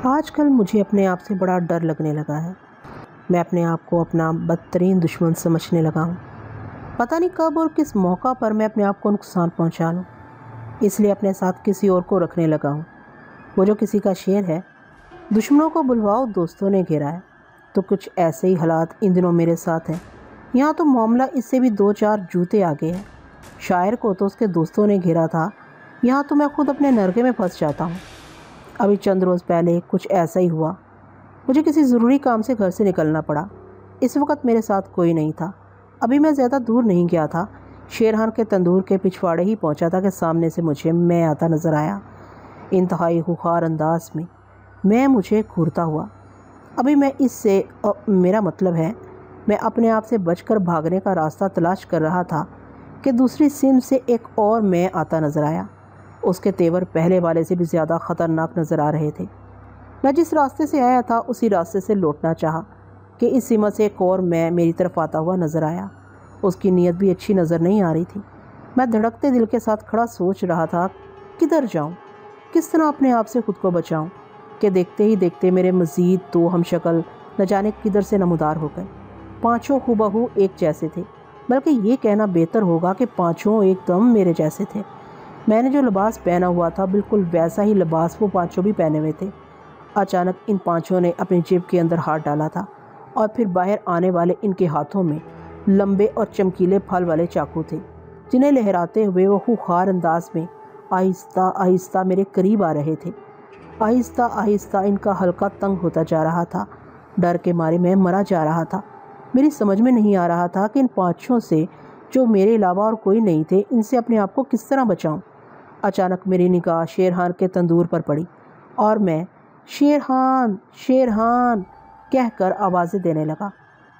آج کل مجھے اپنے آپ سے بڑا ڈر لگنے لگا ہے۔ میں اپنے آپ کو اپنا بدترین دشمن سمجھنے لگا ہوں۔ پتہ نہیں کب اور کس موقع پر میں اپنے آپ کو نقصان پہنچا لوں، اس لیے اپنے ساتھ کسی اور کو رکھنے لگا ہوں۔ وہ جو کسی کا شعر ہے، دشمنوں کو بلواؤ دوستوں نے گھیرا ہے، تو کچھ ایسے ہی حالات ان دنوں میرے ساتھ ہیں۔ یہاں تو معاملہ اس سے بھی 2-4 جوتے آگے ہے۔ شاعر کو تو اس کے دوستوں نے گھیرا تھا، یہاں تو میں خود اپنے نرگے میں پھنس جاتا ہوں۔ ابھی چند روز پہلے کچھ ایسا ہی ہوا۔ مجھے کسی ضروری کام سے گھر سے نکلنا پڑا۔ اس وقت میرے ساتھ کوئی نہیں تھا۔ ابھی میں زیادہ دور نہیں گیا تھا، شیرخان کے تندور کے پچھواڑے ہی پہنچا تھا کہ سامنے سے مجھے میں آتا نظر آیا، انتہائی خوخار انداز میں مجھے گھورتا ہوا۔ ابھی میں اس سے میرا مطلب ہے میں اپنے آپ سے بچ کر بھاگنے کا راستہ تلاش کر رہا تھا کہ دوسری سمت سے ایک اور میں آتا نظر آیا۔ اس کے تیور پہلے والے سے بھی زیادہ خطرناک نظر آ رہے تھے۔ میں جس راستے سے آیا تھا اسی راستے سے لوٹنا چاہا کہ اس سمت سے ایک اور میں میری طرف آتا ہوا نظر آیا۔ اس کی نیت بھی اچھی نظر نہیں آ رہی تھی۔ میں دھڑکتے دل کے ساتھ کھڑا سوچ رہا تھا کدھر جاؤں، کس طرح اپنے آپ سے خود کو بچاؤں، کہ دیکھتے ہی دیکھتے میرے مزید 2 ہم شکل نہ جانے کدھر سے نمودار ہو گئے۔ پانچوں ہو ایک جیسے تھے، بلکہ یہ کہنا بہتر ہوگا کہ پانچوں ایک دم میرے جیسے تھے۔ میں نے جو لباس پہنا ہوا تھا بالکل ویسا ہی لباس وہ پانچوں بھی پہنے ہوئے تھے۔ اچانک ان پانچوں نے اپنی جیب کے اندر ہاتھ ڈالا تھا اور پھر باہر آنے والے ان کے ہاتھوں میں لمبے اور چمکیلے پھل والے چاقو تھے، جنہیں لہراتے ہوئے وہ خوخار انداز میں آہستہ آہستہ میرے قریب آ رہے تھے۔ آہستہ آہستہ ان کا حلقہ تنگ ہوتا جا رہا تھا۔ ڈر کے مارے میں مرا جا رہا تھا۔ میری سمجھ میں نہیں آ رہا تھا کہ ان پانچوں سے جو میرے علاوہ اور کوئی نہیں تھے، ان سے اپنے آپ کو کس طرح بچاؤں۔ اچانک میری نگاہ شیرخان کے تندور پر پڑی اور میں شیرخان شیرخان کہہ کر آوازیں دینے لگا۔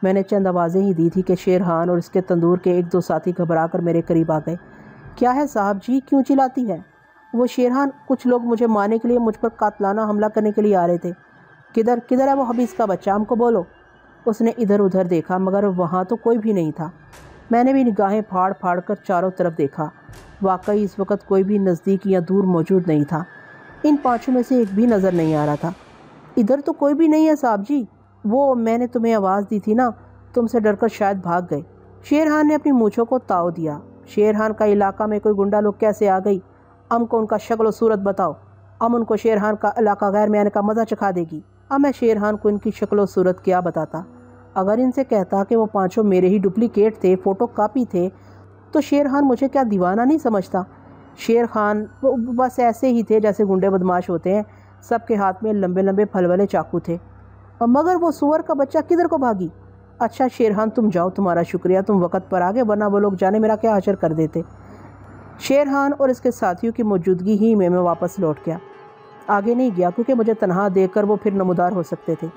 میں نے چند آوازیں ہی دی تھی کہ شیرخان اور اس کے تندور کے 1-2 ساتھی گھبرا کر میرے قریب آ گئے۔ کیا ہے صاحب جی، کیوں چلاتی ہے؟ وہ شیرخان، کچھ لوگ مجھے مارنے کے لیے مجھ پر قاتلانہ حملہ کرنے کے لیے آ رہے تھے۔ کدھر ہے وہ حبیث کا بچہ؟ ہم کو بولو۔ اس نے ادھر ادھر دیکھا مگر وہاں تو کوئی بھی نہیں تھا۔ میں نے بھی نگاہیں پھاڑ پھاڑ کر چاروں طرف دیکھا۔ واقعی اس وقت کوئی بھی نزدیک یا دور موجود نہیں تھا۔ ان پانچوں میں سے ایک بھی نظر نہیں آ رہا تھا۔ ادھر تو کوئی بھی نہیں ہے صاحب جی، وہ میں نے تمہیں آواز دی تھی نا، تم سے ڈر کر شاید بھاگ گئے۔ شیرخان نے اپنی مونچھوں کو تاؤ دیا۔ شیرخان کا علاقہ میں کوئی گنڈا لوگ کیسے آ گئی؟ ہم کو ان کا شکل و صورت بتاؤ، ہم ان کو شیرخان کا علاقہ غیر میں آنے کا مزہ چکھا دے گی۔ اب میں شیرخان کو ان کی شکل و صورت کیا بتاتا؟ اگر ان سے کہتا کہ وہ پانچوں میرے ہی ڈپلیکیٹ تھے، فوٹو کاپی تھے، تو شیرخان مجھے کیا دیوانہ نہیں سمجھتا؟ شیرخان بس ایسے ہی تھے جیسے گنڈے بدماش ہوتے ہیں۔ سب کے ہاتھ میں لمبے لمبے پھل والے چاقو تھے۔ مگر وہ سور کا بچہ کدھر کو بھاگی؟ اچھا شیرخان تم جاؤ، تمہارا شکریہ، تم وقت پر آگے، ورنہ وہ لوگ جانے میرا کیا حشر کر دیتے۔ شیرخان اور اس کے ساتھیوں کی موجودگی ہی میں واپس لوٹ گیا۔ آگے نہیں گیا کیونکہ مجھے تنہا دیکھ کر وہ پھر نمودار ہو سکتے تھے۔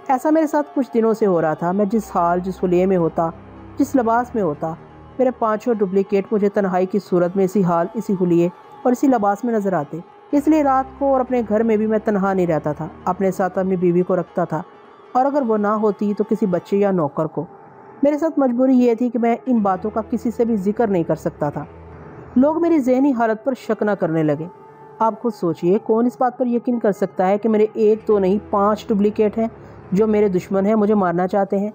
ایسا میرے ساتھ کچھ دنوں سے ہو رہا تھا۔ میں جس حال، جس حلیے میں ہوتا، جس لباس میں ہوتا، میرے پانچوں ڈپلیکیٹ مجھے تنہائی کی صورت میں اسی حال، اسی حلیے اور اسی لباس میں نظر آتے۔ اس لیے رات کو اور اپنے گھر میں بھی میں تنہا نہیں رہتا تھا، اپنے ساتھ اپنی بیوی کو رکھتا تھا، اور اگر وہ نہ ہوتی تو کسی بچے یا نوکر کو۔ میرے ساتھ مجبوری یہ تھی کہ میں ان باتوں کا کسی سے بھی ذکر نہیں کر سکتا تھا۔ لوگ میری ذہنی حالت پر شک نہ کرنے لگے۔ آپ خود سوچئے، کون اس بات پر یقین کر سکتا ہے کہ میرے 1 نہیں 5 ڈپلیکیٹ ہیں جو میرے دشمن ہیں، مجھے مارنا چاہتے ہیں؟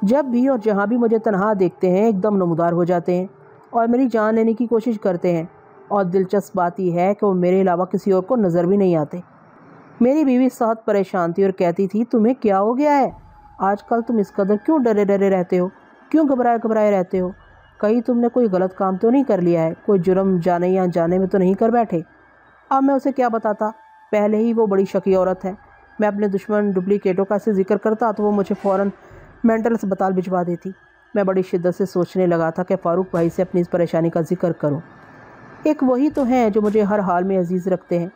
جب بھی اور جہاں بھی مجھے تنہا دیکھتے ہیں ایک دم نمودار ہو جاتے ہیں اور میری جان لینے کی کوشش کرتے ہیں، اور دلچسپ بات یہ ہے کہ وہ میرے علاوہ کسی اور کو نظر بھی نہیں آتے۔ میری بیوی سخت پریشان تھی اور کہتی تھی تمہیں کیا ہو گیا ہے؟ آج کل تم اس قدر کیوں ڈرے ڈرے رہتے ہو، کیوں گھبرائے رہتے ہو؟ کہیں تم نے کوئی غلط کام تو نہیں کر لیا ہے، کوئی جرم جانے یا انجانے میں تو نہیں کر بیٹھے؟ اب میں اسے کیا بتاتا، پہلے ہی وہ بڑی شکی عورت ہے۔ میں اپنے دشمن ڈپلیکیٹوں کا ایسے ذکر کرتا تو وہ مجھے فوراً مینٹل اسپتال بھجوا دیتی۔ میں بڑی شدت سے سوچنے لگا تھا کہ فاروق بھائی سے اپنی اس پریشانی کا ذکر کروں۔ ایک وہی تو ہیں جو مجھے ہر حال میں عزیز رکھتے ہیں،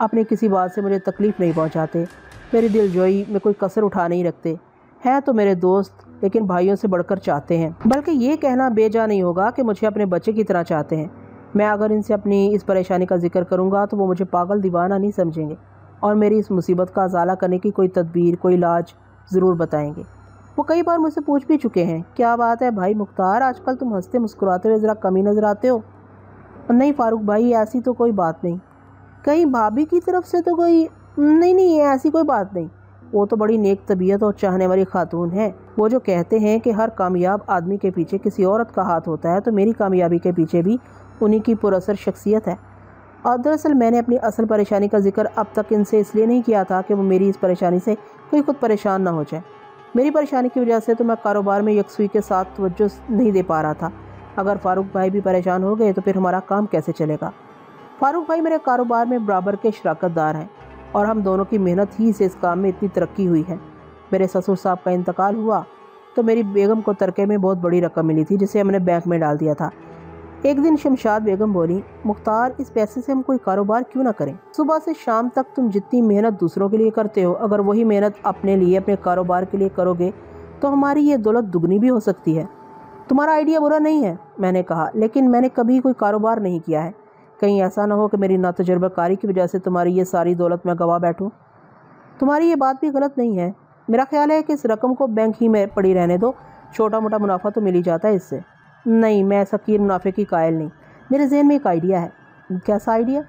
اپنی کسی بات سے مجھے تکلیف نہیں پہنچاتے، میری دل جوئی میں کوئی کسر اٹھا نہیں رکھتے، ہیں تو میرے دوست لیکن بھائیوں سے بڑھ کر چاہتے ہیں۔ بلکہ یہ کہنا بے جا نہیں ہوگا کہ مجھے اپنے بچے کی طرح چاہتے ہیں۔ میں اگر ان سے اپنی اس پریشانی کا ذکر کروں گا تو وہ مجھے پاگل دیوانہ نہیں سمجھیں گے اور میری اس مصیبت کا ازالہ کرنے کی کوئی تدبیر، کوئی علاج ضرور بتائیں گے۔ وہ کئی بار مجھ سے پوچھ بھی چکے ہیں، کیا بات ہے بھائی مختار، آج کل تم ہنستے مسکراتے ہوئے ذرا کم ہی نظر آتے ہو؟ نہیں فاروق بھائی، ایسی تو کوئی بات نہیں۔ کہیں بھابھی کی طرف سے تو کوئی نہیں نہیں یہ ایسی کوئی بات نہیں، وہ تو بڑی نیک طبیعت اور چاہنے والی خاتون ہے۔ وہ جو کہتے ہیں کہ ہر کامیاب آدمی کے پیچھے کسی عورت کا ہاتھ ہوتا ہے، تو میری کامیابی کے پیچھے بھی انہی کی پر اثر شخصیت ہے۔ اور دراصل میں نے اپنی اصل پریشانی کا ذکر اب تک ان سے اس لیے نہیں کیا تھا کہ وہ میری اس پریشانی سے کوئی خود پریشان نہ ہو جائے۔ میری پریشانی کی وجہ سے تو میں کاروبار میں یکسوئی کے ساتھ توجہ نہیں دے پا رہا تھا۔ اگر فاروق بھائی بھی پریشان ہو گئے تو پھر ہمارا کام کیسے چلے گا؟ فاروق بھائی میرے کاروبار میں برابر کے شراکت دار ہیں اور ہم دونوں کی محنت ہی سے اس کام میں اتنی ترقی ہوئی ہے۔ میرے سسر صاحب کا انتقال ہوا تو میری بیگم کو ترکے میں بہت بڑی رقم ملی تھی جسے ہم نے بینک میں ڈال دیا تھا۔ ایک دن شمشاد بیگم بولی، مختار اس پیسے سے ہم کوئی کاروبار کیوں نہ کریں؟ صبح سے شام تک تم جتنی محنت دوسروں کے لیے کرتے ہو، اگر وہی محنت اپنے لیے اپنے کاروبار کے لیے کرو گے تو ہماری یہ دولت دگنی بھی ہو سکتی ہے۔ تمہارا آئیڈیا برا نہیں ہے، میں نے کہا، لیکن میں نے کبھی کوئی کاروبار نہیں کیا ہے، کہیں ایسا نہ ہو کہ میری ناتجربہ کاری کی وجہ سے تمہاری یہ ساری دولت میں گوا بیٹھوں۔ تمہاری یہ بات بھی غلط نہیں ہے، میرا خیال ہے کہ اس رقم کو بینک ہی میں پڑی رہنے دو، چھوٹا موٹا منافع تو مل ہی جاتا ہے اس سے۔ نہیں، میں سکیر منافع کی قائل نہیں، میرے ذہن میں ایک آئیڈیا ہے۔ کیسا آئیڈیا؟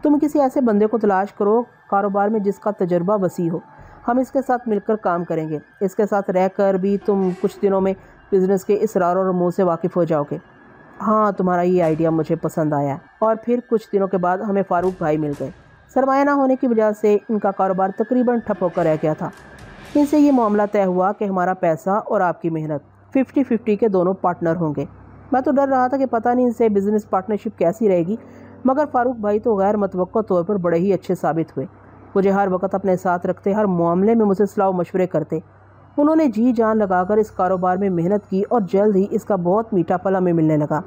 تم کسی ایسے بندے کو تلاش کرو کاروبار میں جس کا تجربہ وسیع ہو، ہم اس کے ساتھ مل کر کام کریں گے، اس کے ساتھ رہ کر بھی تم کچھ دنوں میں بزنس کے اسرار اور امور سے واقف ہو جاؤ گے۔ ہاں، تمہارا یہ آئیڈیا مجھے پسند آیا۔ اور پھر کچھ دنوں کے بعد ہمیں فاروق بھائی مل گئے۔ سرمایہ نہ ہونے کی وجہ سے ان کا کاروبار تقریباً ٹھپ ہو کر رہ گیا تھا۔ ان سے یہ معاملہ طے ہوا کہ ہمارا پیسہ اور آپ کی محنت 50-50 کے دونوں پارٹنر ہوں گے۔ میں تو ڈر رہا تھا کہ پتہ نہیں ان سے بزنس پارٹنرشپ کیسی رہے گی، مگر فاروق بھائی تو غیر متوقع طور پر بڑے ہی اچھے ثابت ہوئے۔ مجھے ہر وقت اپنے ساتھ رکھتے، ہر معاملے میں مجھے صلاح و مشورے کرتے۔ انہوں نے جی جان لگا کر اس کاروبار میں محنت کی اور جلد ہی اس کا بہت میٹھا پھل ہمیں ملنے لگا۔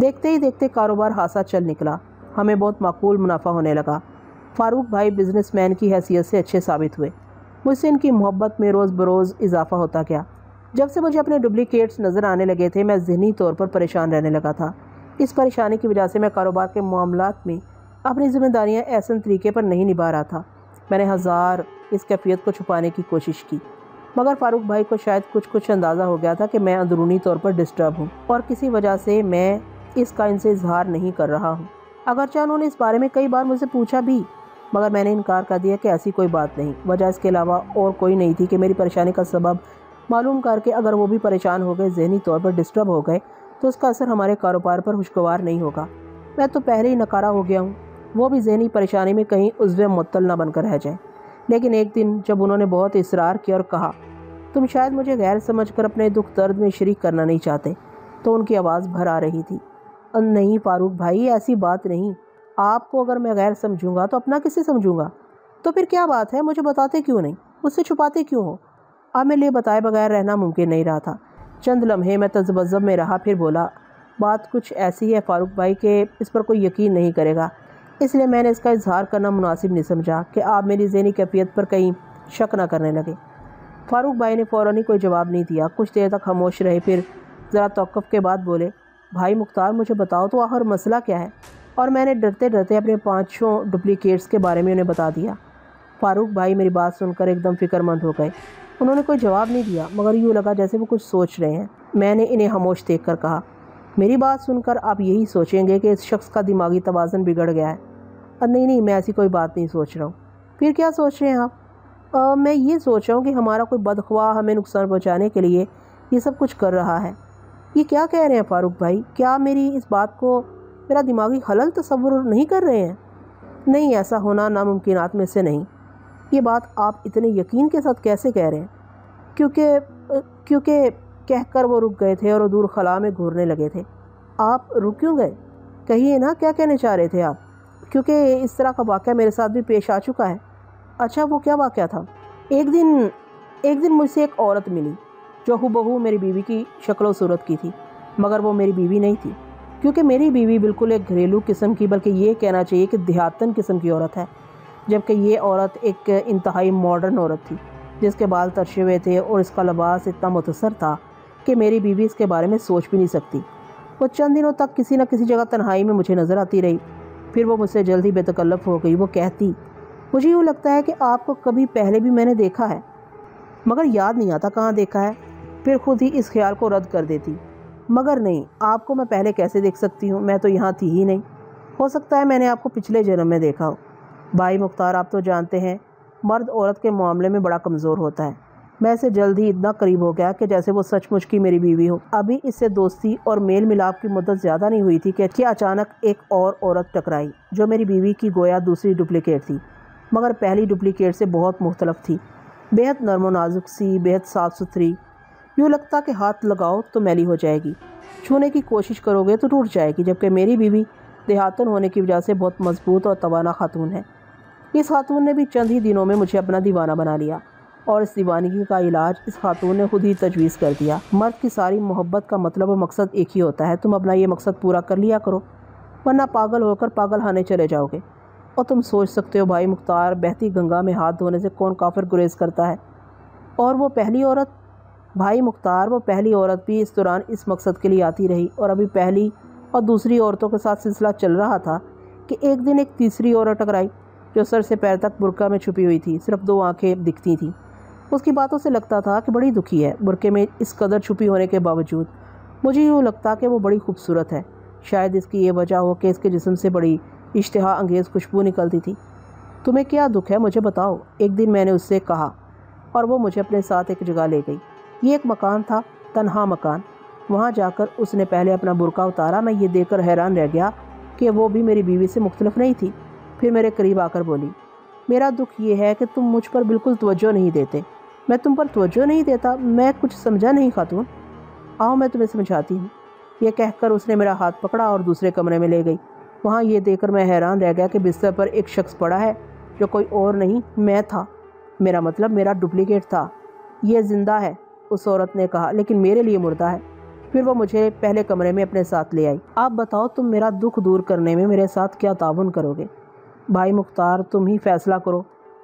دیکھتے ہی دیکھتے کاروبار خاصا چل نکلا، ہمیں بہت معقول منافع ہونے لگا۔ فاروق بھائی بزنس مین کی حیثیت سے اچھے ثابت ہوئے۔ مجھ سے ان کی محبت میں روز بروز اضافہ ہوتا گیا۔ جب سے مجھے اپنے ڈپلیکیٹس نظر آنے لگے تھے، میں ذہنی طور پر پریشان رہنے لگا تھا۔ اس پریشانی کی وجہ سے میں کاروبار کے معاملات میں اپنی ذمہ داریاں احسن طریقے پر نہیں نبھا رہا تھا۔ میں نے ہزار اس کیفیت کو چھپانے کی کوشش کی، مگر فاروق بھائی کو شاید کچھ اندازہ ہو گیا تھا کہ میں اندرونی طور پر ڈسٹرب ہوں اور کسی وجہ سے میں اس کا ان سے اظہار نہیں کر رہا ہوں۔ اگرچہ انہوں نے اس بارے میں کئی بار مجھ سے پوچھا بھی، مگر میں نے انکار کر دیا کہ ایسی کوئی بات نہیں۔ وجہ اس کے علاوہ اور کوئی نہیں تھی کہ میری پریشانی کا سبب معلوم کر کے اگر وہ بھی پریشان ہو گئے، ذہنی طور پر ڈسٹرب ہو گئے، تو اس کا اثر ہمارے کاروبار پر خوشگوار نہیں ہوگا۔ میں تو پہلے ہی نکارا ہو گیا ہوں، وہ بھی ذہنی پریشانی میں کہیں عضو معطل نہ بن کر رہ جائیں۔ لیکن ایک دن جب انہوں نے بہت اصرار کیا اور کہا، تم شاید مجھے غیر سمجھ کر اپنے دکھ درد میں شریک کرنا نہیں چاہتے، تو ان کی آواز بھر آ رہی تھی۔ نہیں فاروق بھائی، ایسی بات نہیں، آپ کو اگر میں غیر سمجھوں گا تو اپنا کسے سمجھوں گا؟ تو پھر کیا بات ہے، مجھے بتاتے کیوں نہیں، مجھ سے چھپاتے کیوں ہو؟ اب میرے لیے بتائے بغیر رہنا ممکن نہیں رہا تھا۔ چند لمحے میں تذبذب میں رہا، پھر بولا، بات کچھ ایسی ہے فاروق بھائی کہ اس پر کوئی یقین نہیں کرے گا، اس لیے میں نے اس کا اظہار کرنا مناسب نہیں سمجھا کہ آپ میری ذہنی کیفیت پر کہیں شک نہ کرنے لگے۔ فاروق بھائی نے فوراً ہی کوئی جواب نہیں دیا، کچھ دیر تک خاموش رہے، پھر ذرا توقف کے بعد بولے، بھائی مختار، مجھے بتاؤ تو آخر مسئلہ کیا ہے؟ اور میں نے ڈرتے ڈرتے اپنے 5 ڈپلیکیٹس کے بارے میں انہیں بتا دیا۔ فاروق بھائی میری بات سن کر ایک دم فکر مند ہو گئے۔ انہوں نے کوئی جواب نہیں دیا، مگر یوں لگا جیسے وہ کچھ سوچ رہے ہیں۔ میں نے انہیں خاموش دیکھ کر کہا، میری بات سن کر آپ یہی سوچیں گے کہ اس شخص کا دماغی توازن بگڑ گیا ہے۔ نہیں، میں ایسی کوئی بات نہیں سوچ رہا ہوں۔ پھر کیا سوچ رہے ہیں آپ؟ میں یہ سوچ رہا ہوں کہ ہمارا کوئی بدخواہ ہمیں نقصان پہنچانے کے لیے یہ سب کچھ کر رہا ہے۔ یہ کیا کہہ رہے ہیں فاروق بھائی؟ کیا میری اس بات کو میرا دماغی خلل تصور نہیں کر رہے ہیں؟ نہیں، ایسا ہونا ناممکنات میں سے نہیں۔ یہ بات آپ اتنے یقین کے ساتھ کیسے کہہ رہے ہیں؟ کیونکہ کہہ کر وہ رک گئے تھے اور دور خلا میں گھورنے لگے تھے۔ آپ رک کیوں گئے؟ کہیے نا، کیا کہنے چاہ رہے تھے آپ؟ کیونکہ اس طرح کا واقعہ میرے ساتھ بھی پیش آ چکا ہے۔ اچھا، وہ کیا واقعہ تھا؟ ایک دن مجھ سے ایک عورت ملی جو ہو بہو میری بیوی کی شکل و صورت کی تھی، مگر وہ میری بیوی نہیں تھی، کیونکہ میری بیوی بالکل ایک گھریلو قسم کی، بلکہ یہ کہنا چاہیے کہ دیہاتن قسم کی عورت ہے، جبکہ یہ عورت ایک انتہائی ماڈرن عورت تھی، جس کے بال ترشے ہوئے تھے اور اس کا لباس اتنا مختصر تھا کہ میری بیوی اس کے بارے میں سوچ بھی نہیں سکتی۔ وہ چند دنوں تک کسی نہ کسی جگہ تنہائی میں مجھے نظر آتی رہی، پھر وہ مجھ سے جلد ہی بے تکلف ہو گئی۔ وہ کہتی، مجھے یوں لگتا ہے کہ آپ کو کبھی پہلے بھی میں نے دیکھا ہے، مگر یاد نہیں آتا کہاں دیکھا ہے۔ پھر خود ہی اس خیال کو رد کر دیتی، مگر نہیں، آپ کو میں پہلے کیسے دیکھ سکتی ہوں، میں تو یہاں تھی ہی نہیں، ہو سکتا ہے میں نے آپ کو پچھلے جنم میں دیکھا ہو۔ بھائی مختار، آپ تو جانتے ہیں مرد عورت کے معاملے میں بڑا کمزور ہوتا ہے۔ میں اسے جلد ہی اتنا قریب ہو گیا کہ جیسے وہ سچ مچ کی میری بیوی ہو۔ ابھی اس سے دوستی اور میل ملاپ کی مدت زیادہ نہیں ہوئی تھی کہ اچانک ایک اور عورت ٹکرائی جو میری بیوی کی گویا دوسری ڈپلیکیٹ تھی، مگر پہلی ڈپلیکیٹ سے بہت مختلف تھی۔ بےحد نرم و نازک سی، بےحد صاف ستھری، یوں لگتا کہ ہاتھ لگاؤ تو میلی ہو جائے گی، چھونے کی کوشش کرو گے تو ٹوٹ جائے گی، جبکہ میری بیوی دیہاتن ہونے کی وجہ سے بہت مضبوط اور توانا خاتون ہے۔ اس خاتون نے بھی چند ہی دنوں میں مجھے اپنا دیوانہ بنا لیا، اور اس دیوانگی کا علاج اس خاتون نے خود ہی تجویز کر دیا۔ مرد کی ساری محبت کا مطلب و مقصد ایک ہی ہوتا ہے، تم اپنا یہ مقصد پورا کر لیا کرو، ورنہ پاگل ہو کر پاگل خانے چلے جاؤ گے۔ اور تم سوچ سکتے ہو بھائی مختار، بہتی گنگا میں ہاتھ دھونے سے کون کافر گریز کرتا ہے؟ اور وہ پہلی عورت بھائی مختار، وہ پہلی عورت بھی اس دوران اس مقصد کے لیے آتی رہی، اور ابھی پہلی اور دوسری عورتوں کے ساتھ سلسلہ چل رہا تھا کہ ایک دن ایک تیسری عورت ٹکرائی جو سر سے پیر تک برقع میں چھپی ہوئی تھی، صرف 2 آنکھیں دکھتی تھیں۔ اس کی باتوں سے لگتا تھا کہ بڑی دکھی ہے۔ برقعے میں اس قدر چھپی ہونے کے باوجود مجھے یوں لگتا کہ وہ بڑی خوبصورت ہے۔ شاید اس کی یہ وجہ ہو کہ اس کے جسم سے بڑی اشتہا انگیز خوشبو نکلتی تھی۔ تمہیں کیا دکھ ہے مجھے بتاؤ، ایک دن میں نے اس سے کہا، اور وہ مجھے اپنے ساتھ ایک جگہ لے گئی۔ یہ ایک مکان تھا، تنہا مکان۔ وہاں جا کر اس نے پہلے اپنا برقع اتارا۔ میں یہ دیکھ کر حیران رہ گیا کہ وہ بھی میری بیوی سے مختلف نہیں تھی۔ پھر میرے قریب آ کر بولی، میرا دکھ یہ ہے کہ تم مجھ پر بالکل توجہ نہیں دیتے۔ میں تم پر توجہ نہیں دیتا؟ میں کچھ سمجھا نہیں خاتون، آؤ میں تمہیں سمجھاتی ہوں۔ یہ کہہ کر اس نے میرا ہاتھ پکڑا اور دوسرے کمرے میں لے گئی۔ وہاں یہ دیکھ کر میں حیران رہ گیا کہ بستر پر ایک شخص پڑا ہے جو کوئی اور نہیں، میں تھا۔ میرا مطلب میرا ڈپلیکیٹ تھا۔ یہ زندہ ہے، اس عورت نے کہا، لیکن میرے لیے مردہ ہے۔ پھر وہ مجھے پہلے کمرے میں اپنے ساتھ لے آئی۔ آپ بتاؤ تم میرا دکھ دور کرنے میں میرے ساتھ کیا تعاون کرو گے؟ بھائی مختار، تم ہی فیصلہ کرو۔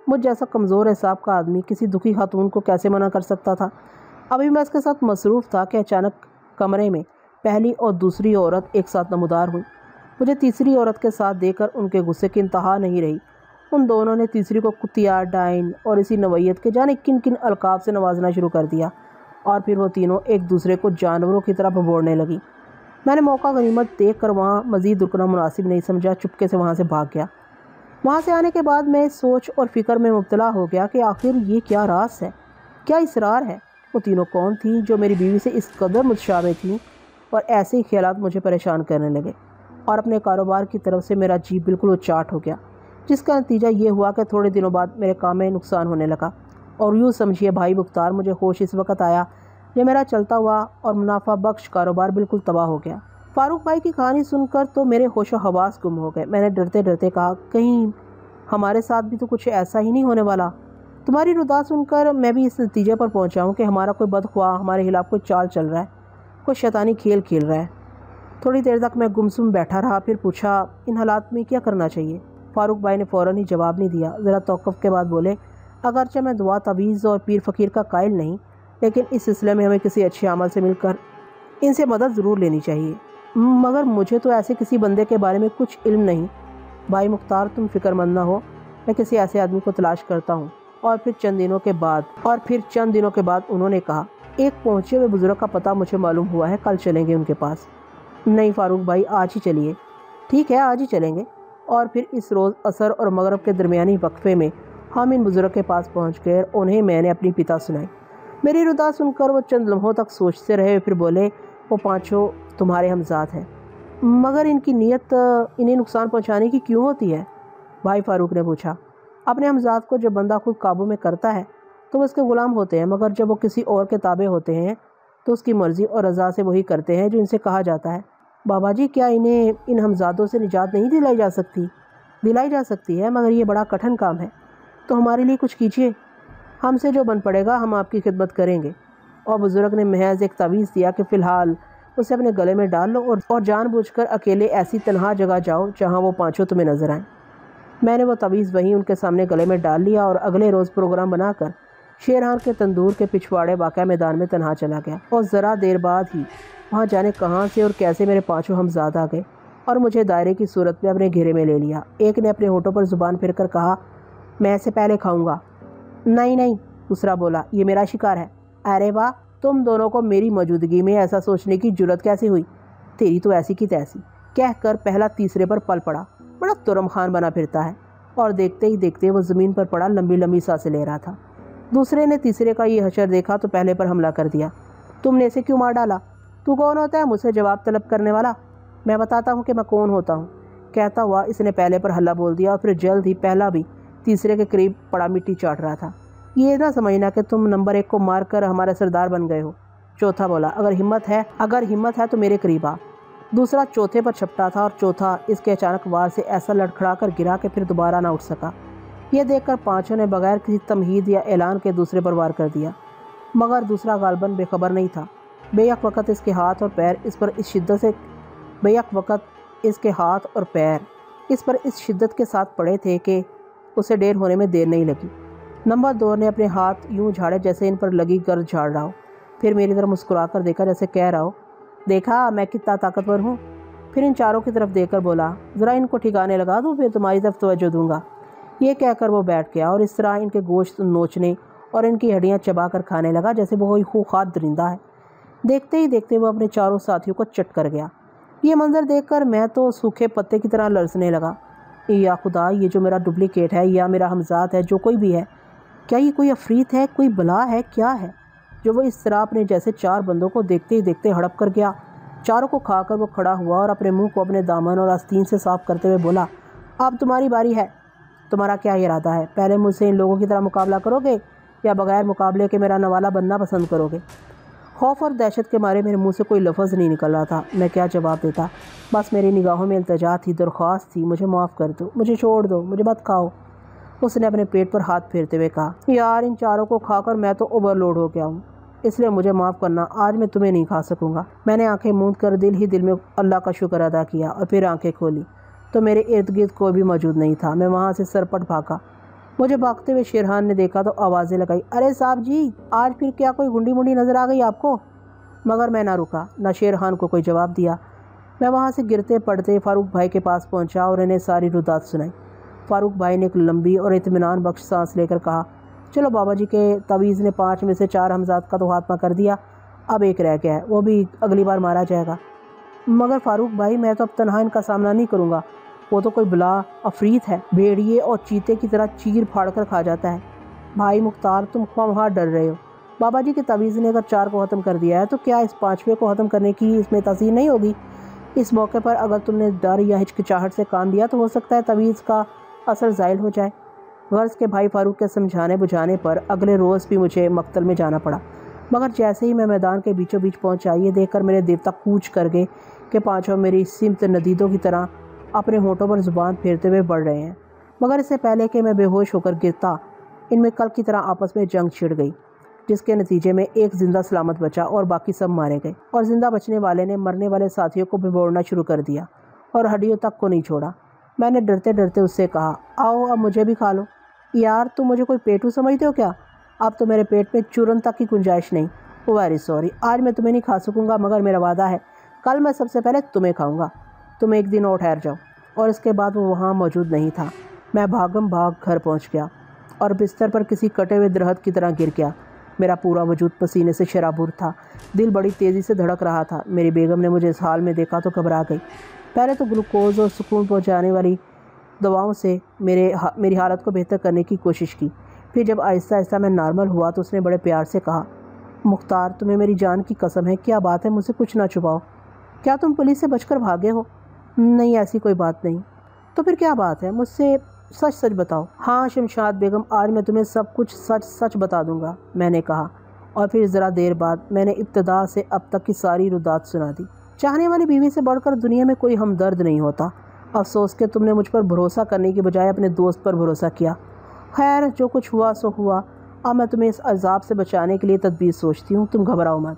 مجھ جیسا کمزور حساب کا آدمی کسی دکھی خاتون کو کیسے منع کر سکتا تھا؟ ابھی میں اس کے ساتھ مصروف تھا کہ اچانک کمرے میں پہلی اور دوسری عورت ایک ساتھ نمودار ہوئی۔ مجھے تیسری عورت کے ساتھ دیکھ کر ان کے غصے کی انتہا نہیں رہی۔ ان دونوں نے تیسری کو کتیا، ڈائن اور اسی نوعیت کے جانے کن کن القاب سے نوازنا شروع کر دیا، اور پھر وہ تینوں ایک دوسرے کو جانوروں کی طرح بھگوڑنے لگی۔ میں نے موقع غنیمت دیکھ کر وہاں مزید رکنا مناسب نہیں سمجھا، چپکے سے وہاں سے بھاگ گیا۔ وہاں سے آنے کے بعد میں سوچ اور فکر میں مبتلا ہو گیا کہ آخر یہ کیا راز ہے، کیا اسرار ہے؟ وہ تینوں کون تھیں جو میری بیوی سے اس قدر متشابہ تھیں؟ اور ایسے ہی خیالات مجھے پریشان کرنے لگے، اور اپنے کاروبار کی طرف سے میرا جی بالکل اچاٹ ہو گیا، جس کا نتیجہ یہ ہوا کہ تھوڑے دنوں بعد میرے کام میں نقصان ہونے لگا۔ اور یوں سمجھیے بھائی مختار، مجھے ہوش اس وقت آیا جب میرا چلتا ہوا اور منافع بخش کاروبار بالکل تباہ ہو گیا۔ فاروق بھائی کی کہانی سن کر تو میرے ہوش و حواس گم ہو گئے۔ میں نے ڈرتے ڈرتے کہا، کہیں ہمارے ساتھ بھی تو کچھ ایسا ہی نہیں ہونے والا؟ تمہاری ردا سن کر میں بھی اس نتیجے پر پہنچا ہوں کہ ہمارا کوئی بدخواہ ہمارے خلاف کوئی چال چل رہا ہے، کوئی شیطانی کھیل کھیل رہا ہے۔ تھوڑی دیر تک میں گمسم بیٹھا رہا، پھر پوچھا، ان حالات میں کیا کرنا چاہیے؟ فاروق بھائی نے فوراً ہی جواب نہیں دیا، ذرا توقف کے بعد بولے، اگرچہ میں دعا تعویذ اور پیر فقیر کا قائل نہیں، لیکن اس سلسلے میں ہمیں کسی اچھے عمل سے مل کر ان سے مدد ضرور لینی چاہیے۔ مگر مجھے تو ایسے کسی بندے کے بارے میں کچھ علم نہیں۔ بھائی مختار، تم فکر مند نہ ہو، میں کسی ایسے آدمی کو تلاش کرتا ہوں۔ اور پھر چند دنوں کے بعد انہوں نے کہا، ایک پہنچے ہوئے بزرگ کا پتہ مجھے معلوم ہوا ہے، کل چلیں گے ان کے پاس۔ نہیں فاروق بھائی، آج ہی چلیے۔ ٹھیک ہے، آج ہی چلیں گے۔ اور پھر اس روز عصر اور مغرب کے درمیانی وقفے میں ہم ان بزرگ کے پاس پہنچ گئے، انہیں میں نے اپنی پتا سنائی۔ میری ردا سن کر وہ چند لمحوں تک سوچتے رہے، پھر بولے، وہ پانچوں تمہارے ہمزاد ہیں، مگر ان کی نیت انہیں نقصان پہنچانے کی کیوں ہوتی ہے؟ بھائی فاروق نے پوچھا۔ اپنے ہمزاد کو جب بندہ خود قابو میں کرتا ہے تو وہ اس کے غلام ہوتے ہیں، مگر جب وہ کسی اور کے تابع ہوتے ہیں تو اس کی مرضی اور رضا سے وہی کرتے ہیں جو ان سے کہا جاتا ہے۔ بابا جی، کیا انہیں ان ہمزادوں سے نجات نہیں دلائی جا سکتی؟ دلائی جا سکتی ہے، مگر یہ بڑا کٹھن کام ہے، تو ہمارے لیے کچھ کیجیے، ہم سے جو بن پڑے گا ہم آپ کی خدمت کریں گے۔ اور بزرگ نے محض ایک تعویذ دیا کہ فی الحال اسے اپنے گلے میں ڈال لو اور جان بوجھ کر اکیلے ایسی تنہا جگہ جاؤ جہاں وہ پانچوں تمہیں نظر آئیں۔ میں نے وہ تعویذ وہیں ان کے سامنے گلے میں ڈال لیا اور اگلے روز پروگرام بنا کر شیرہان کے تندور کے پچھواڑے واقع میدان میں تنہا چلا گیا، اور ذرا دیر بعد ہی وہاں جانے کہاں سے اور کیسے میرے پانچوں ہمزاد آ گئے اور مجھے دائرے کی صورت میں اپنے گھیرے میں لے لیا۔ ایک نے اپنے ہونٹوں پر زبان پھر کر کہا، میں اسے پہلے کھاؤں گا۔ نہیں نہیں، دوسرا بولا، یہ میرا شکار ہے۔ ارے واہ، تم دونوں کو میری موجودگی میں ایسا سوچنے کی جرت کیسے ہوئی؟ تیری تو ایسی کی تیسی، کہہ کر پہلا تیسرے پر پل پڑا، بڑا ترم خان بنا پھرتا ہے۔ اور دیکھتے ہی دیکھتے وہ زمین پر پڑا لمبی لمبی سانسیں لے رہا تھا۔ دوسرے نے تیسرے کا یہ حشر دیکھا تو پہلے پر حملہ کر دیا۔ تم نے اسے کیوں مار ڈالا؟ تو کون ہوتا ہے مجھ سے جواب طلب کرنے والا؟ میں بتاتا ہوں کہ میں کون ہوتا ہوں، کہتا ہوا اس نے پہلے پر حلہ بول دیا اور پھر جلد ہی پہلا بھی تیسرے کے قریب پڑا مٹی چاٹ رہا تھا۔ یہ نہ سمجھنا کہ تم نمبر 1 کو مار کر ہمارا سردار بن گئے ہو۔ چوتھا بولا، اگر ہمت ہے تو میرے قریب آ۔ دوسرا چوتھے پر چھپٹا تھا اور چوتھا اس کے اچانک وار سے ایسا لڑکھڑا کر گرا کہ پھر دوبارہ نہ اٹھ سکا۔ یہ دیکھ کر پانچوں نے بغیر کسی تمہید یا اعلان کے دوسرے پر وار کر دیا، مگر دوسرا غالباً بے خبر نہیں تھا۔ بے یک وقت اس کے ہاتھ اور پیر اس پر اس شدت کے ساتھ پڑے تھے کہ اسے ڈیر ہونے میں دیر نہیں لگی۔ نمبر 2 نے اپنے ہاتھ یوں جھاڑے جیسے ان پر لگی گرد جھاڑ رہا ہو، پھر میری طرف مسکرا کر دیکھا جیسے کہہ رہا ہو، دیکھا میں کتنا طاقتور ہوں۔ پھر ان چاروں کی طرف دیکھ کر بولا، ذرا ان کو ٹھکانے لگا دوں پھر تمہاری طرف توجہ دوں گا۔ یہ کہہ کر وہ بیٹھ گیا اور اس طرح ان کے گوشت نوچنے اور ان کی ہڈیاں چبا کر کھانے لگا جیسے وہ کوئی خوخار درندہ ہے۔ دیکھتے ہی دیکھتے وہ اپنے چاروں ساتھیوں کو چٹ کر گیا۔ یہ منظر دیکھ کر میں تو سوکھے پتے کی طرح لرزنے لگا۔ یا خدا، یہ جو میرا ڈپلیکیٹ ہے یا میرا ہمزاد ہے، جو کوئی بھی ہے، کیا یہ کوئی عفریت ہے، کوئی بلا ہے، کیا ہے جو وہ اس طرح اپنے جیسے 4 بندوں کو دیکھتے ہی دیکھتے ہڑپ کر گیا؟ چاروں کو کھا کر وہ کھڑا ہوا اور اپنے منہ کو اپنے دامن اور آستین سے صاف کرتے ہوئے بولا، اب تمہاری باری ہے۔ تمہارا کیا ارادہ ہے؟ پہلے مجھ سے ان لوگوں کی طرح مقابلہ کرو گے یا بغیر مقابلے کے میرا نوالا بننا پسند کرو گے؟ خوف اور دہشت کے مارے میرے منہ سے کوئی لفظ نہیں نکل رہا تھا۔ میں کیا جواب دیتا؟ بس میری نگاہوں میں التجا تھی، درخواست تھی، مجھے معاف کر دو، مجھے چھوڑ دو، مجھے مت کھاؤ۔ اس نے اپنے پیٹ پر ہاتھ پھیرتے ہوئے کہا، یار ان چاروں کو کھا کر میں تو اوور لوڈ ہو گیا ہوں، اس لیے مجھے معاف کرنا، آج میں تمہیں نہیں کھا سکوں گا۔ میں نے آنکھیں موند کر دل میں اللہ کا شکر ادا کیا اور پھر آنکھیں کھولی تو میرے ارد گرد کوئی بھی موجود نہیں تھا۔ میں وہاں سے سرپٹ بھاگا۔ مجھے بھاگتے ہوئے شیرحان نے دیکھا تو آوازیں لگائی، ارے صاحب جی، آج پھر کیا کوئی گنڈی منڈی نظر آ گئی آپ کو؟ مگر میں نہ رکا، نہ شیرحان کو کوئی جواب دیا۔ میں وہاں سے گرتے پڑتے فاروق بھائی کے پاس پہنچا اور انہیں ساری رودات سنائی۔ فاروق بھائی نے ایک لمبی اور اطمینان بخش سانس لے کر کہا، چلو بابا جی کے تعویذ نے 5 میں سے 4 ہمزاد کا تو خاتمہ کر دیا، اب ایک رہ گیا ہے، وہ بھی اگلی بار مارا جائے گا۔ مگر فاروق بھائی، میں تو اب تنہا ان کا سامنا نہیں کروں گا، وہ تو کوئی بلا عفریت ہے، بھیڑیے اور چیتے کی طرح چیر پھاڑ کر کھا جاتا ہے۔ بھائی مختار، تم خواہ ڈر رہے ہو۔ بابا جی کے تعویذ نے اگر 4 کو ختم کر دیا ہے تو کیا اس 5ویں کو ختم کرنے کی اس میں تاثیر نہیں ہوگی؟ اس موقع پر اگر تم نے ڈر یا ہچکچاہٹ سے کام دیا تو ہو سکتا ہے تعویذ کا اثر زائل ہو جائے۔ غرض کے بھائی فاروق کے سمجھانے بجھانے پر اگلے روز بھی مجھے مقتل میں جانا پڑا، مگر جیسے ہی میں میدان کے بیچوں بیچ پہنچا، یہ دیکھ کر میرے دیوتا کوچ کر گئے کہ 5 میری سمت ندیدوں کی طرح اپنے ہونٹوں پر زبان پھیرتے ہوئے بڑھ رہے ہیں۔ مگر اس سے پہلے کہ میں بے ہوش ہو کر گرتا، ان میں کل کی طرح آپس میں جنگ چھڑ گئی، جس کے نتیجے میں ایک زندہ سلامت بچا اور باقی سب مارے گئے، اور زندہ بچنے والے نے مرنے والے ساتھیوں کو بھگوڑنا شروع کر دیا اور ہڈیوں تک کو نہیں چھوڑا۔ میں نے ڈرتے ڈرتے اس سے کہا، آؤ اب مجھے بھی کھا لو۔ یار تم مجھے کوئی پیٹو سمجھتے ہو کیا؟ اب تو میرے پیٹ میں چورن تک کی گنجائش نہیں۔ ویری سوری، آج میں تمہیں نہیں کھا سکوں گا، مگر میرا وعدہ ہے کل میں سب سے پہلے تمہیں کھاؤں گا۔ تم ایک دن اور ٹھہر جاؤ۔ اور اس کے بعد وہ وہاں موجود نہیں تھا۔ میں بھاگم بھاگ گھر پہنچ گیا اور بستر پر کسی کٹے ہوئے درخت کی طرح گر گیا۔ میرا پورا وجود پسینے سے شرابور تھا، دل بڑی تیزی سے دھڑک رہا تھا۔ میری بیگم نے مجھے اس حال میں دیکھا تو گھبرا گئی۔ پہلے تو گلوکوز اور سکون پہنچانے والی دواؤں سے میری حالت کو بہتر کرنے کی کوشش کی، پھر جب آہستہ آہستہ میں نارمل ہوا تو اس نے بڑے پیار سے کہا، مختار تمہیں میری جان کی قسم ہے، کیا بات ہے، مجھ سے کچھ نہ چھپاؤ۔ کیا تم پولیس سے بچ کر بھاگے ہو؟ نہیں، ایسی کوئی بات نہیں۔ تو پھر کیا بات ہے، مجھ سے سچ سچ بتاؤ۔ ہاں شمشاد بیگم، آج میں تمہیں سب کچھ سچ سچ بتا دوں گا، میں نے کہا، اور پھر ذرا دیر بعد میں نے ابتدا سے اب تک کی ساری رودات سنا دی۔ چاہنے والی بیوی سے بڑھ کر دنیا میں کوئی ہمدرد نہیں ہوتا۔ افسوس کہ تم نے مجھ پر بھروسہ کرنے کی بجائے اپنے دوست پر بھروسہ کیا۔ خیر، جو کچھ ہوا سو ہوا، اب میں تمہیں اس عذاب سے بچانے کے لیے تدبیر سوچتی ہوں، تم گھبراؤ مت۔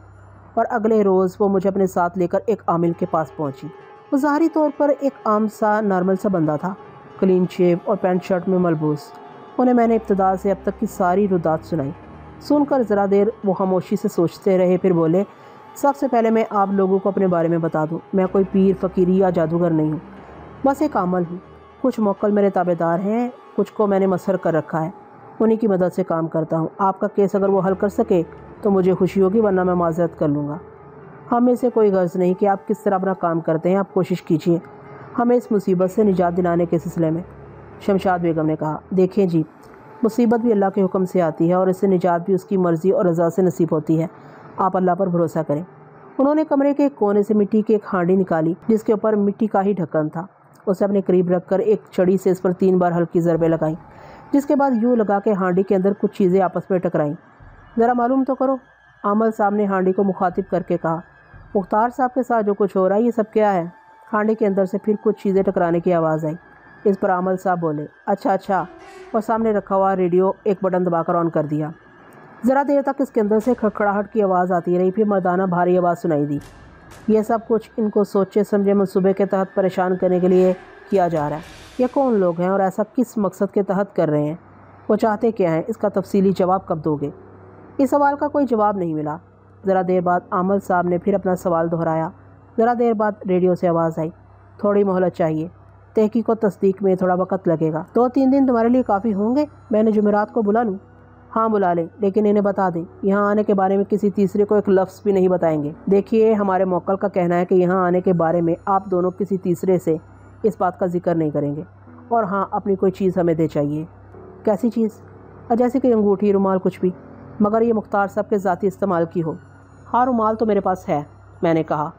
اور اگلے روز وہ مجھے اپنے ساتھ لے کر ایک عامل کے پاس پہنچی۔ وہ ظاہری طور پر ایک عام سا نارمل سا بندہ تھا، کلین شیو اور پینٹ شرٹ میں ملبوس۔ انہیں میں نے ابتدا سے اب تک کی ساری رودات سنائی۔ سن کر ذرا دیر وہ خاموشی سے سوچتے رہے، پھر بولے، سب سے پہلے میں آپ لوگوں کو اپنے بارے میں بتا دوں، میں کوئی پیر فقیری یا جادوگر نہیں ہوں، بس ایک عامل ہوں۔ کچھ موکل میرے تابع دار ہیں، کچھ کو میں نے مسخر کر رکھا ہے، انہی کی مدد سے کام کرتا ہوں۔ آپ کا کیس اگر وہ حل کر سکے تو مجھے خوشی ہوگی، ورنہ میں معذرت کر لوں گا۔ ہمیں سے کوئی غرض نہیں کہ آپ کس طرح اپنا کام کرتے ہیں، آپ کوشش کیجیے ہمیں اس مصیبت سے نجات دلانے کے سلسلے میں۔ شمشاد بیگم نے کہا۔ دیکھیں جی، مصیبت بھی اللہ کے حکم سے آتی ہے اور اس سے نجات بھی اس کی مرضی اور رضا سے نصیب ہوتی ہے، آپ اللہ پر بھروسہ کریں۔ انہوں نے کمرے کے ایک کونے سے مٹی کی ایک ہانڈی نکالی جس کے اوپر مٹی کا ہی ڈھکن تھا، اسے اپنے قریب رکھ کر ایک چھڑی سے اس پر 3 بار ہلکی ضربیں لگائیں، جس کے بعد یوں لگا کہ ہانڈی کے اندر کچھ چیزیں آپس میں ٹکرائیں۔ ذرا معلوم تو کرو، عامل صاحب نے ہانڈی کو مخاطب کر کے کہا۔ مختار صاحب کے ساتھ جو کچھ ہو رہا ہے یہ سب کیا ہے؟ ہانڈی کے اندر سے پھر کچھ چیزیں ٹکرانے کی آواز آئی۔ اس پر عامل صاحب بولے، اچھا، اور سامنے رکھا ہوا ریڈیو ایک بٹن دبا کر آن کر دیا۔ ذرا دیر تک اس کے اندر سے کھڑکھڑاہٹ کی آواز آتی رہی، پھر مردانہ بھاری آواز سنائی دی۔ یہ سب کچھ ان کو سوچے سمجھے منصوبے کے تحت پریشان کرنے کے لیے کیا جا رہا ہے۔ یہ کون لوگ ہیں اور ایسا کس مقصد کے تحت کر رہے ہیں؟ وہ چاہتے کیا ہیں؟ اس کا تفصیلی جواب کب دو گے؟ اس سوال کا کوئی جواب نہیں ملا۔ ذرا دیر بعد عامل صاحب نے پھر اپنا سوال دہرایا۔ ذرا دیر بعد ریڈیو سے آواز آئی، تھوڑی مہلت چاہیے، تحقیق و تصدیق میں تھوڑا وقت لگے گا، 2-3 دن تمہارے لیے کافی ہوں گے؟ میں نے جمعرات کو بلا لوں؟ ہاں بلا لیں، لیکن انہیں بتا دیں یہاں آنے کے بارے میں کسی تیسرے کو ایک لفظ بھی نہیں بتائیں گے۔ دیکھیے، ہمارے موکل کا کہنا ہے کہ یہاں آنے کے بارے میں آپ دونوں کسی تیسرے سے اس بات کا ذکر نہیں کریں گے، اور ہاں، اپنی کوئی چیز ہمیں دے چاہیے۔ کیسی چیز؟ جیسے کہ انگوٹھی، رومال، کچھ بھی، مگر یہ مختار صاحب کے ذاتی استعمال کی ہو۔ ہاں، رومال تو میرے پاس ہے، میں نے کہا۔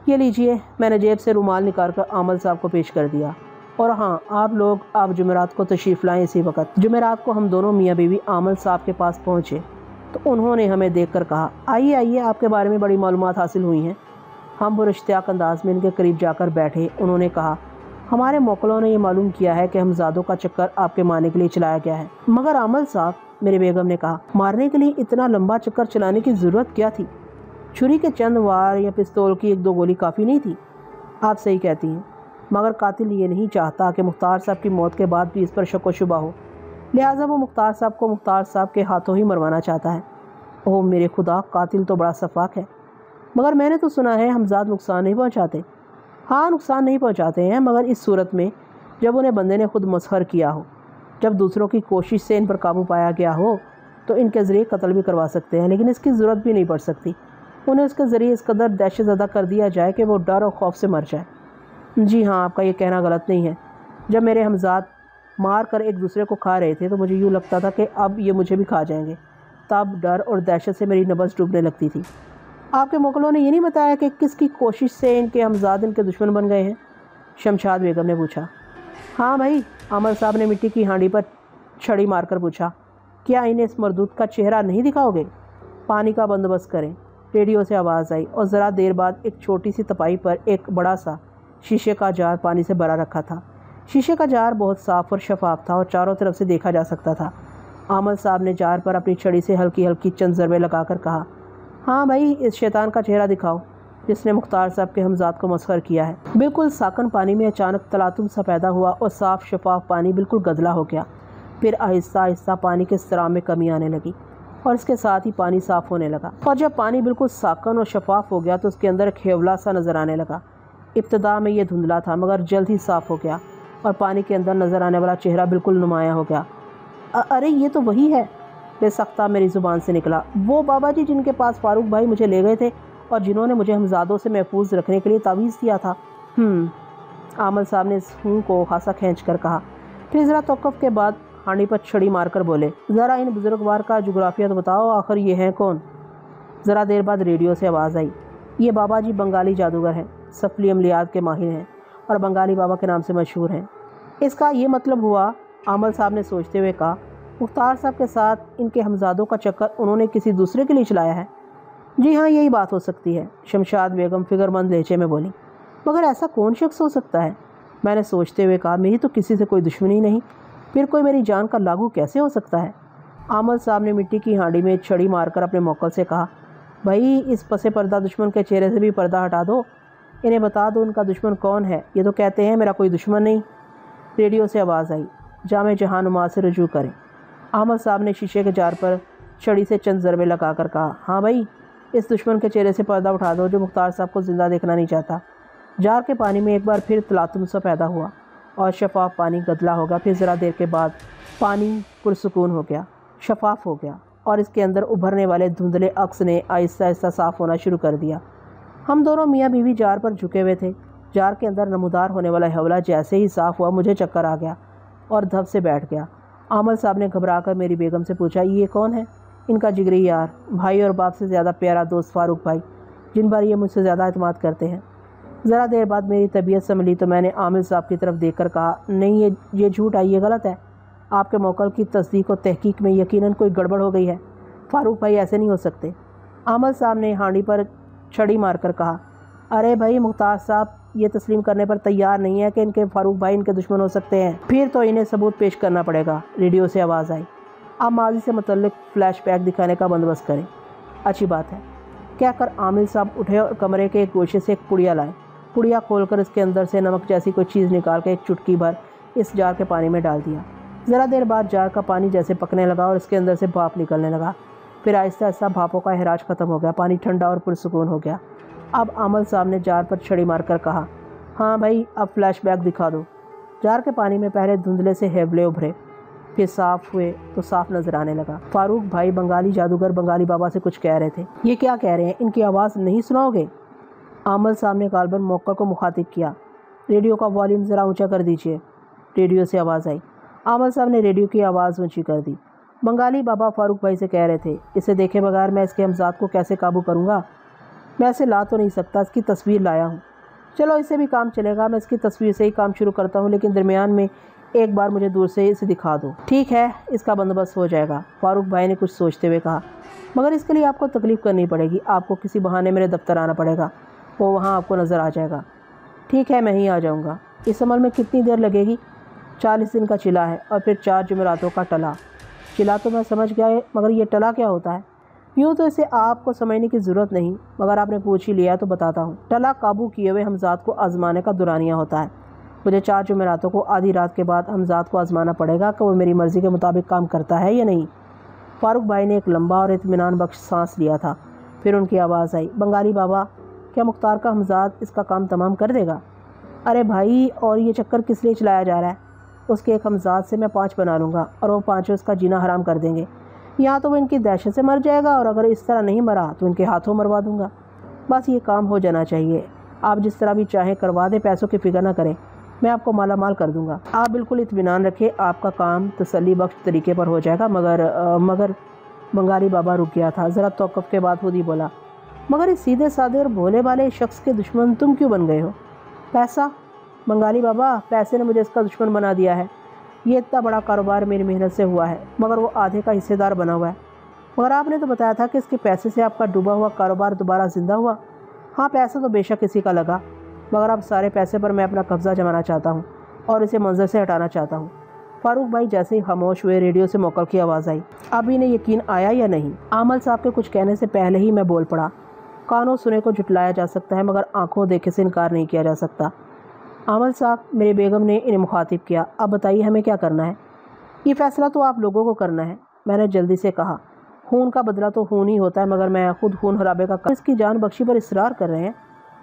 یہ لیجئے، میں نے جیب سے رومال نکال کر عامل صاحب کو پیش کر دیا۔ اور ہاں، آپ جمعرات کو تشریف لائیں اسی وقت۔ جمعرات کو ہم دونوں میاں بیوی عامل صاحب کے پاس پہنچے تو انہوں نے ہمیں دیکھ کر کہا، آئیے، آپ کے بارے میں بڑی معلومات حاصل ہوئی ہیں۔ ہم اشتیاق انداز میں ان کے قریب جا کر بیٹھے۔ انہوں نے کہا، ہمارے موکلوں نے یہ معلوم کیا ہے کہ ہمزادوں کا چکر آپ کے مارنے کے لیے چلایا گیا ہے۔ مگر عامل صاحب، میری بیگم نے کہا، مارنے کے لیے اتنا لمبا چکر چلانے کی ضرورت کیا تھی؟ چھری کے چند وار یا پستول کی 1-2 گولی کافی نہیں تھی؟ آپ صحیح کہتی ہیں، مگر قاتل یہ نہیں چاہتا کہ مختار صاحب کی موت کے بعد بھی اس پر شک و شبہ ہو، لہٰذا وہ مختار صاحب کے ہاتھوں ہی مروانا چاہتا ہے۔ اوہ میرے خدا، قاتل تو بڑا سفاک ہے۔ مگر میں نے تو سنا ہے ہمزاد نقصان نہیں پہنچاتے۔ ہاں، نقصان نہیں پہنچاتے ہیں، مگر اس صورت میں جب انہیں بندے نے خود مسخر کیا ہو، جب دوسروں کی کوشش سے ان پر قابو پایا گیا ہو تو ان کے ذریعے قتل بھی کروا سکتے ہیں، لیکن اس کی ضرورت بھی نہیں پڑ سکتی۔ انہیں اس کے ذریعے اس قدر دہشت زدہ کر دیا جائے کہ وہ ڈر اور خوف سے مر جائے۔ جی ہاں، آپ کا یہ کہنا غلط نہیں ہے۔ جب میرے ہمزاد مار کر ایک دوسرے کو کھا رہے تھے تو مجھے یوں لگتا تھا کہ اب یہ مجھے بھی کھا جائیں گے، تب ڈر اور دہشت سے میری نبض ڈوبنے لگتی تھی۔ آپ کے موکلوں نے یہ نہیں بتایا کہ کس کی کوشش سے ان کے ہمزاد ان کے دشمن بن گئے ہیں؟ شمشاد بیگم نے پوچھا۔ ہاں بھائی، عامل صاحب نے مٹی کی ہانڈی پر چھڑی مار کر پوچھا، کیا انہیں اس مردود کا چہرہ نہیں دکھاؤ گے؟ پانی کا بندوبست کریں۔ ریڈیو سے آواز آئی اور ذرا دیر بعد ایک چھوٹی سی تپائی پر ایک بڑا سا شیشے کا جار پانی سے بھرا رکھا تھا۔ شیشے کا جار بہت صاف اور شفاف تھا اور چاروں طرف سے دیکھا جا سکتا تھا۔ عامل صاحب نے جار پر اپنی چھڑی سے ہلکی ہلکی چند ضربیں لگا کر کہا، ہاں بھائی، اس شیطان کا چہرہ دکھاؤ جس نے مختار صاحب کے ہمزاد کو مسخر کیا ہے۔ بالکل ساکن پانی میں اچانک تلاطم سا پیدا ہوا اور صاف شفاف پانی بالکل گدلا ہو گیا۔ پھر آہستہ آہستہ پانی کے استرام میں کمی آنے لگی اور اس کے ساتھ ہی پانی صاف ہونے لگا، اور جب پانی بالکل ساکن اور شفاف ہو گیا تو اس کے اندر ایک ہیولا سا نظر آنے لگا۔ ابتدا میں یہ دھندلا تھا مگر جلد ہی صاف ہو گیا اور پانی کے اندر نظر آنے والا چہرہ بالکل نمایاں ہو گیا۔ ارے یہ تو وہی ہے، بے سختہ میری زبان سے نکلا، وہ بابا جی جن کے پاس فاروق بھائی مجھے لے گئے تھے اور جنہوں نے مجھے ہمزادوں سے محفوظ رکھنے کے لیے تعویذ دیا تھا۔ عامل صاحب نے اس ہوں کو خاصا کھینچ کر کہا، پھر ذرا توقف کے بعد ہانڈی پر چھڑی مار کر بولے، ذرا ان بزرگوار کا جغرافیہ تو بتاؤ، آخر یہ ہیں کون؟ ذرا دیر بعد ریڈیو سے آواز آئی، یہ بابا جی بنگالی جادوگر ہیں، سفلی عملیات کے ماہر ہیں اور بنگالی بابا کے نام سے مشہور ہیں۔ اس کا یہ مطلب ہوا، عامل صاحب نے سوچتے ہوئے کہا، مختار صاحب کے ساتھ ان کے ہمزادوں کا چکر انہوں نے کسی دوسرے کے لیے چلایا ہے؟ جی ہاں، یہی بات ہو سکتی ہے، شمشاد بیگم فکر مند لہجے میں بولی۔ مگر ایسا کون شخص ہو سکتا ہے؟ میں نے سوچتے ہوئے کہا، میری تو کسی سے کوئی دشمنی نہیں، پھر کوئی میری جان کا لاگو کیسے ہو سکتا ہے؟ عامل صاحب نے مٹی کی ہانڈی میں چھڑی مار کر اپنے موکل سے کہا، بھائی اس پس پردہ دشمن کے چہرے سے بھی پردہ ہٹا دو، انہیں بتا دو ان کا دشمن کون ہے، یہ تو کہتے ہیں میرا کوئی دشمن نہیں۔ ریڈیو سے آواز آئی، جامع جہاں نما سے رجوع کریں۔ عامل صاحب نے شیشے کے جار پر چھڑی سے چند ضربے لگا کر کہا، ہاں بھائی، اس دشمن کے چہرے سے پردہ اٹھا دو جو مختار صاحب کو زندہ دیکھنا نہیں چاہتا۔ جار کے پانی میں ایک بار پھر تلاطم سا پیدا ہوا اور شفاف پانی گدلا ہو گیا۔ پھر ذرا دیر کے بعد پانی پرسکون ہو گیا، شفاف ہو گیا اور اس کے اندر ابھرنے والے دھندلے عکس نے آہستہ آہستہ صاف ہونا شروع کر دیا۔ ہم دونوں میاں بیوی جار پر جھکے ہوئے تھے۔ جار کے اندر نمودار ہونے والا حولہ جیسے ہی صاف ہوا مجھے چکر آ گیا۔ اور دھب سے بیٹھ گیا۔ عامل صاحب نے گھبرا کر میری بیگم سے پوچھا، یہ کون ہے؟ ان کا جگری یار، بھائی اور باپ سے زیادہ پیارا دوست فاروق بھائی، جن پر یہ مجھ سے زیادہ اعتماد کرتے ہیں۔ ذرا دیر بعد میری طبیعت سنبھلی تو میں نے عامل صاحب کی طرف دیکھ کر کہا، نہیں یہ جھوٹ ہے، یہ غلط ہے۔ آپ کے موکل کی تصدیق و تحقیق میں یقیناً کوئی گڑبڑ ہو گئی ہے۔ فاروق بھائی ایسے نہیں ہو سکتے۔ عامل صاحب نے ہانڈی پر چھڑی مار کر کہا، ارے بھائی مختار صاحب یہ تسلیم کرنے پر تیار نہیں ہے کہ ان کے فاروق بھائی ان کے دشمن ہو سکتے ہیں، پھر تو انہیں ثبوت پیش کرنا پڑے گا۔ ریڈیو سے آواز آئی، آپ ماضی سے متعلق فلیش بیک دکھانے کا بندوبست کریں۔ اچھی بات ہے، کہہ کر عامل صاحب اٹھے اور کمرے کے ایک گوشے سے ایک پڑیا لائے۔ پڑیا کھول کر اس کے اندر سے نمک جیسی کوئی چیز نکال کے ایک چٹکی بھر اس جار کے پانی میں ڈال دیا۔ ذرا دیر بعد جار کا پانی جیسے پکنے لگا اور اس کے اندر سے بھاپ نکلنے لگا۔ پھر آہستہ آہستہ بھاپوں کا احراج ختم ہو گیا، پانی ٹھنڈا اور پرسکون ہو گیا۔ اب عامل صاحب نے جار پر چھڑی مار کر کہا، ہاں بھائی اب فلیش بیک دکھا دو۔ جار کے پانی میں پہلے دھندلے سے ہیولے ابھرے، پھر صاف ہوئے تو صاف نظر آنے لگا۔ فاروق بھائی بنگالی جادوگر بنگالی بابا سے کچھ کہہ رہے تھے۔ یہ کیا کہہ رہے ہیں؟ ان کی آواز نہیں سناؤ گے؟ عامل صاحب نے غالباً موکل کو مخاطب کیا، ریڈیو کا والیوم ذرا اونچا کر دیجیے۔ ریڈیو سے آواز آئی۔ عامل صاحب نے ریڈیو کی آواز اونچی کر دی۔ بنگالی بابا فاروق بھائی سے کہہ رہے تھے، اسے دیکھے بغیر میں اس کے ہمزاد کو کیسے قابو کروں گا؟ میں اسے لا تو نہیں سکتا، اس کی تصویر لایا ہوں۔ چلو اس سے بھی کام چلے گا، میں اس کی تصویر سے ہی کام شروع کرتا ہوں، لیکن درمیان میں ایک بار مجھے دور سے اسے دکھا دو۔ ٹھیک ہے، اس کا بندوبست ہو جائے گا، فاروق بھائی نے کچھ سوچتے ہوئے کہا، مگر اس کے لیے آپ کو تکلیف کرنی پڑے گی، آپ کو کسی بہانے میرے دفتر آنا پڑے گا، وہ وہاں آپ کو نظر آ جائے گا۔ ٹھیک ہے، میں ہی آ جاؤں گا۔ اس عمل میں کتنی دیر لگے گی؟ 40 دن کا چلا ہے اور پھر 4 جمعراتوں کا ٹلا۔ چلا تو میں سمجھ گیا ہے، مگر یہ ٹلا کیا ہوتا ہے؟ یوں تو اسے آپ کو سمجھنے کی ضرورت نہیں، مگر آپ نے پوچھ ہی لیا تو بتاتا ہوں۔ ٹلا قابو کیے ہوئے ہمزاد کو آزمانے کا دورانیہ ہوتا ہے۔ مجھے 4 جمعراتوں کو آدھی رات کے بعد ہمزاد کو آزمانا پڑے گا کہ وہ میری مرضی کے مطابق کام کرتا ہے یا نہیں۔ فاروق بھائی نے ایک لمبا اور اطمینان بخش سانس لیا تھا، پھر ان کی آواز آئی، بنگالی بابا کیا مختار کا ہمزاد اس کا کام تمام کر دے گا؟ ارے بھائی، اور یہ چکر کس لیے چلایا جا رہا ہے؟ اس کے ایک ہمزاد سے میں 5 بنا لوں گا اور وہ 5 اس کا جینا حرام کر دیں گے، یا تو وہ ان کی دہشت سے مر جائے گا اور اگر اس طرح نہیں مرا تو ان کے ہاتھوں مروا دوں گا۔ بس یہ کام ہو جانا چاہیے، آپ جس طرح بھی چاہیں کروا دیں، پیسوں کی فکر نہ کریں، میں آپ کو مالا مال کر دوں گا۔ آپ بالکل اطمینان رکھیں، آپ کا کام تسلی بخش طریقے پر ہو جائے گا۔ مگر بنگالی بابا رک گیا تھا، ذرا توقف کے بعد خود ہی بولا، مگر اس سیدھے سادے اور بھولے والے شخص کے دشمن تم کیوں بن گئے ہو؟ پیسہ؟ بنگالی بابا، پیسے نے مجھے اس کا دشمن بنا دیا ہے۔ یہ اتنا بڑا کاروبار میری محنت سے ہوا ہے، مگر وہ آدھے کا حصے دار بنا ہوا ہے۔ مگر آپ نے تو بتایا تھا کہ اس کے پیسے سے آپ کا ڈوبا ہوا کاروبار دوبارہ زندہ ہوا۔ ہاں، پیسہ تو بے شک کسی کا لگا، مگر اب سارے پیسے پر میں اپنا قبضہ جمانا چاہتا ہوں اور اسے منظر سے ہٹانا چاہتا ہوں۔ فاروق بھائی جیسے ہی خاموش ہوئے، ریڈیو سے موکل کی آواز آئی، اب انہیں یقین آیا یا نہیں؟ عامل صاحب کے کچھ کہنے سے پہلے ہی میں بول پڑا، کانوں سنے کو جھٹلایا جا سکتا ہے مگر آنکھوں دیکھے سے انکار نہیں کیا جا سکتا۔ عامل صاحب، میری بیگم نے انہیں مخاطب کیا، اب بتائیے ہمیں کیا کرنا ہے؟ یہ فیصلہ تو آپ لوگوں کو کرنا ہے، میں نے جلدی سے کہا۔ خون کا بدلہ تو خون ہی ہوتا ہے، مگر میں خود خون خرابے کا اس کی جان بخشی پر اصرار کر رہے ہیں،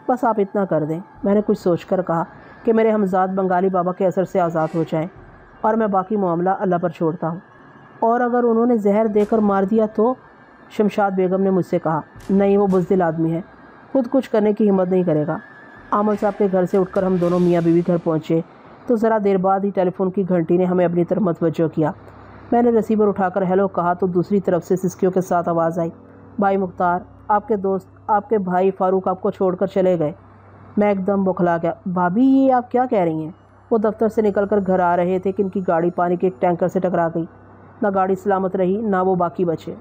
بس آپ اتنا کر دیں۔ میں نے کچھ سوچ کر کہا کہ میرے ہمزاد بنگالی بابا کے اثر سے آزاد ہو جائیں اور میں باقی معاملہ اللہ پر چھوڑتا ہوں، اور اگر انہوں نے زہر دے کر مار دیا تو؟ شمشاد بیگم نے مجھ سے کہا، نہیں، وہ بزدل آدمی ہے، خود کچھ کرنے کی ہمت نہیں کرے گا۔ عامل صاحب کے گھر سے اٹھ کر ہم دونوں میاں بیوی گھر پہنچے تو ذرا دیر بعد ہی ٹیلی فون کی گھنٹی نے ہمیں اپنی طرف متوجہ کیا۔ میں نے ریسیور اٹھا کر ہیلو کہا تو دوسری طرف سے سسکیوں کے ساتھ آواز آئی، بھائی مختار، آپ کے دوست، آپ کے بھائی فاروق آپ کو چھوڑ کر چلے گئے۔ میں ایک دم بوکھلا گیا، بھابھی یہ آپ کیا کہہ رہی ہیں؟ وہ دفتر سے نکل کر گھر آ رہے تھے کہ ان کی گاڑی پانی کے ایک ٹینکر سے ٹکرا گئی، نہ گاڑی سلامت رہی نہ وہ باقی بچے۔